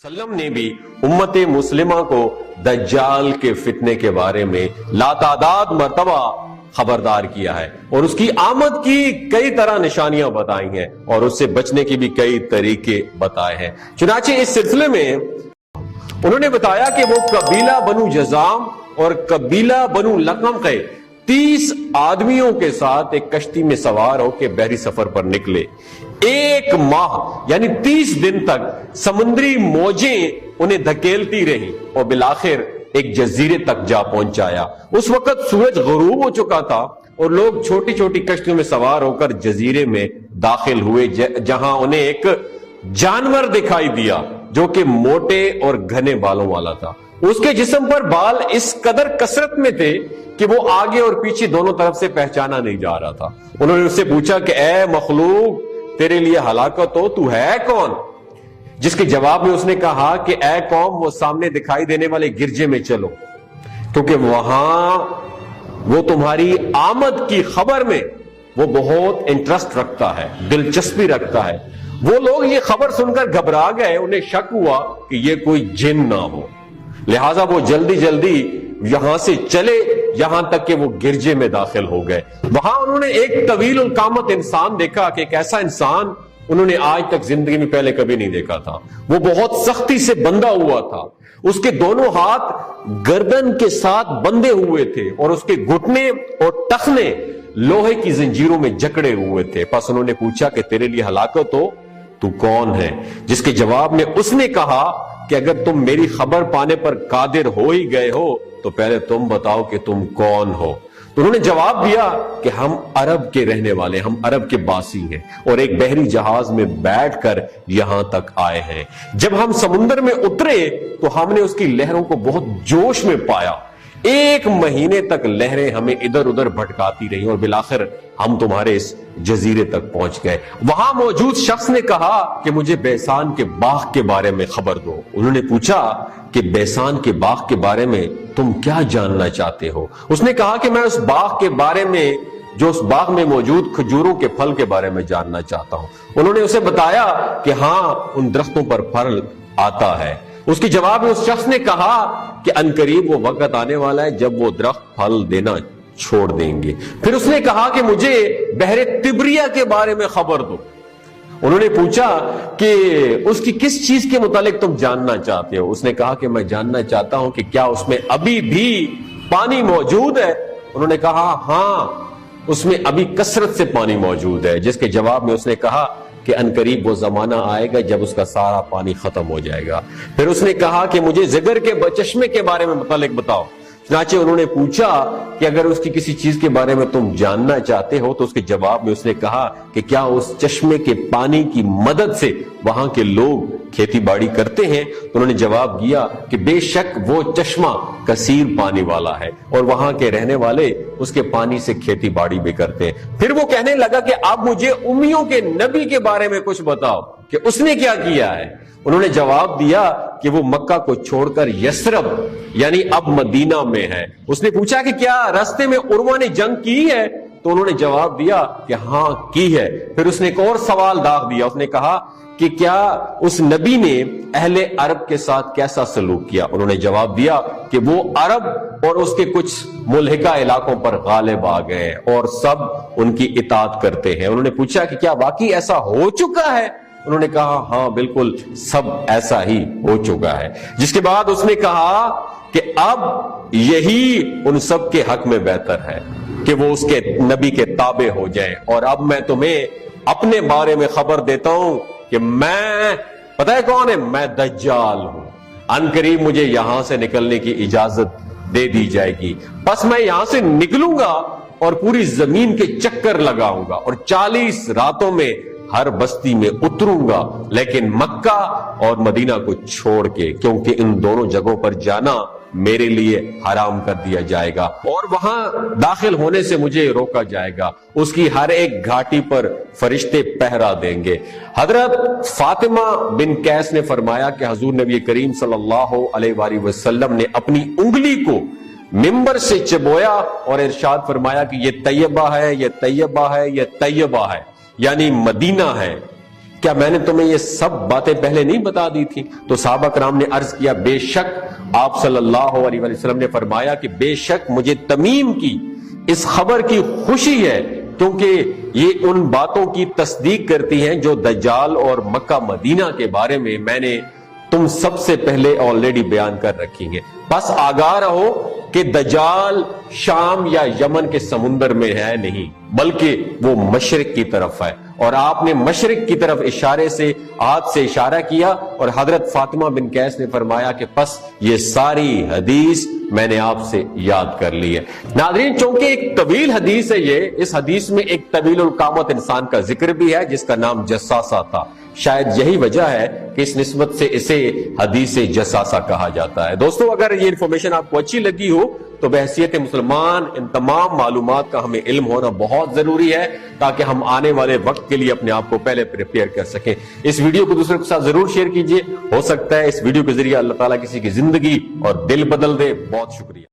वसल्लम ने भी उम्मत मुस्लिमा को दज्जाल के फितने के बारे में लातादाद मर्तबा खबरदार किया है और उसकी आमद की कई तरह निशानियां बताई हैं और उससे बचने के भी कई तरीके बताए हैं। चुनाचे इस सिलसिले में उन्होंने बताया कि वो कबीला बनु जजाम और कबीला बनु लकम के 30 आदमियों के साथ एक कश्ती में सवार होकर बहरी सफर पर निकले। एक माह यानी 30 दिन तक समुद्री मौजें उन्हें धकेलती रही और बिलाखिर एक जजीरे तक जा पहुंचाया। उस वक्त सूरज गुरूब हो चुका था और लोग छोटी छोटी कश्तियों में सवार होकर जजीरे में दाखिल हुए, जहां उन्हें एक जानवर दिखाई दिया जो कि मोटे और घने बालों वाला था। उसके जिस्म पर बाल इस कदर कसरत में थे कि वो आगे और पीछे दोनों तरफ से पहचाना नहीं जा रहा था। उन्होंने उससे पूछा कि ए मखलूक, तेरे लिए हलाकत हो, तू है कौन? जिसके जवाब में उसने कहा कि ए कौम, वो सामने दिखाई देने वाले गिरजे में चलो, क्योंकि वहां वो तुम्हारी आमद की खबर में वो बहुत इंटरेस्ट रखता है, दिलचस्पी रखता है। वो लोग ये खबर सुनकर घबरा गए, उन्हें शक हुआ कि ये कोई जिन ना हो, लिहाजा वो जल्दी जल्दी यहां से चले, यहां तक कि वो गिरजे में दाखिल हो गए। वहां उन्होंने एक तवील उल कामत इंसान देखा कि एक ऐसा इंसान उन्होंने आज तक जिंदगी में पहले कभी नहीं देखा था। वो बहुत सख्ती से बंधा हुआ था, उसके दोनों हाथ गर्दन के साथ बंधे हुए थे और उसके घुटने और टखने लोहे की जंजीरों में जकड़े हुए थे। बस उन्होंने पूछा कि तेरे लिए हलाकत हो, तू कौन है? जिसके जवाब में उसने कहा कि अगर तुम मेरी खबर पाने पर कादिर हो ही गए हो तो पहले तुम बताओ कि तुम कौन हो। तो उन्होंने जवाब दिया कि हम अरब के रहने वाले, हम अरब के बासी हैं और एक बहरी जहाज में बैठकर यहां तक आए हैं। जब हम समुद्र में उतरे तो हमने उसकी लहरों को बहुत जोश में पाया। 1 महीने तक लहरें हमें इधर उधर भटकाती रही और बिलाखिर हम तुम्हारे इस जजीरे तक पहुंच गए। वहां मौजूद शख्स ने कहा कि मुझे बैसान के बाग के बारे में खबर दो। उन्होंने पूछा कि बैसान के बाग के बारे में तुम क्या जानना चाहते हो? उसने कहा कि मैं उस बाग के बारे में, जो उस बाग में मौजूद खजूरों के फल के बारे में जानना चाहता हूं। उन्होंने उसे बताया कि हां, उन दरख्तों पर फल आता है। उसके जवाब में उस शख्स ने कहा कि अनकरीब वो वक्त आने वाला है जब वो दरख्त फल देना छोड़ देंगे। फिर उसने कहा कि मुझे बहरे तिब्रिया के बारे में खबर दो। उन्होंने पूछा कि उसकी किस चीज के मुतालिक तुम जानना चाहते हो? उसने कहा कि मैं जानना चाहता हूं कि क्या उसमें अभी भी पानी मौजूद है? उन्होंने कहा हां, उसमें अभी कसरत से पानी मौजूद है। जिसके जवाब में उसने कहा कि अनकरीब वो जमाना आएगा जब उसका सारा पानी खत्म हो जाएगा। फिर उसने कहा कि मुझे जिगर के चश्मे के बारे में मुतालिक बताओ। चनाचे उन्होंने पूछा कि अगर उसकी किसी चीज के बारे में तुम जानना चाहते हो तो उसके जवाब में उसने कहा कि क्या उस चश्मे के पानी की मदद से वहां के लोग खेती बाड़ी करते हैं? तो उन्होंने जवाब दिया कि बेशक वो चश्मा कसीर पानी वाला है और वहां के रहने वाले उसके पानी से खेती बाड़ी भी करते हैं। फिर वो कहने लगा कि आप मुझे उम्मियों के नबी के बारे में कुछ बताओ कि उसने क्या किया है। उन्होंने जवाब दिया कि वो मक्का को छोड़कर यसरब यानी अब मदीना में है। उसने पूछा कि क्या रास्ते में उर्वा ने जंग की है? तो उन्होंने जवाब दिया कि हां, की है। फिर उसने एक और सवाल दाग दिया। उसने कहा कि क्या उस नबी ने अहले अरब के साथ कैसा सलूक किया? उन्होंने जवाब दिया कि वो अरब और उसके कुछ मुल्हिका इलाकों पर गालिब आ गए और सब उनकी इताअत करते हैं। उन्होंने पूछा कि क्या वाकई ऐसा हो चुका है? उन्होंने कहा हां, बिल्कुल सब ऐसा ही हो चुका है। जिसके बाद उसने कहा कि अब यही उन सब के हक में बेहतर है कि वो उसके नबी के ताबे हो जाएं। और अब मैं तुम्हें अपने बारे में खबर देता हूं कि मैं, पता है कौन है? मैं दज्जाल हूं। अनकरीब मुझे यहां से निकलने की इजाजत दे दी जाएगी। बस मैं यहां से निकलूंगा और पूरी जमीन के चक्कर लगाऊंगा और 40 रातों में हर बस्ती में उतरूंगा, लेकिन मक्का और मदीना को छोड़ के, क्योंकि इन दोनों जगहों पर जाना मेरे लिए हराम कर दिया जाएगा और वहां दाखिल होने से मुझे रोका जाएगा। उसकी हर एक घाटी पर फरिश्ते पहरा देंगे। हजरत फातिमा बिन कैस ने फरमाया कि हुजूर नबी करीम सल्लल्लाहु अलैहि वसल्लम ने अपनी उंगली को मिंबर से चबोया और इरशाद फरमाया कि ये तैयबा है, ये तैयबा है, ये तैयबा है, यानी मदीना है। کیا میں نے تمہیں یہ سب باتیں پہلے نہیں بتا دی تھی؟ تو صحابہ کرام نے عرض کیا بے شک. آپ صلی اللہ علیہ وسلم نے فرمایا کہ بے شک مجھے تمیم کی اس خبر کی خوشی ہے، کیونکہ یہ ان باتوں کی تصدیق کرتی ہیں جو دجال اور مکہ مدینہ کے بارے میں نے تم سب سے پہلے آلریڈی بیان کر رکھی ہیں. بس آگاہ رہو کہ دجال شام یا یمن کے سمندر میں ہے نہیں، بلکہ وہ مشرق کی طرف ہے. اور آپ نے مشرق کی طرف اشارے سے ہاتھ سے اشارہ کیا، اور حضرت فاطمہ بن قیس نے فرمایا کہ پس یہ ساری حدیث میں نے آپ سے یاد کر لی ہے. ناظرین، چونکہ ایک طویل حدیث ہے یہ، اس حدیث میں ایک طویل القامت انسان کا ذکر بھی ہے جس کا نام جساسہ تھا. شاید یہی وجہ ہے کہ اس نسبت سے اسے حدیث جساسہ کہا جاتا ہے. دوستو، اگر یہ انفارمیشن آپ کو اچھی لگی ہو تو بحیثیت مسلمان ان تمام معلومات کا ہمیں علم ہونا بہت ضروری ہے، تاکہ ہم آنے والے وقت کے لیے اپنے آپ کو پہلے پریپیئر کر سکیں. اس ویڈیو کو دوسروں کے ساتھ ضرور شیئر کیجئے. ہو سکتا ہے اس ویڈیو کے ذریعے اللہ تعالیٰ کسی کی زندگی اور دل بدل دے. بہت شکریہ.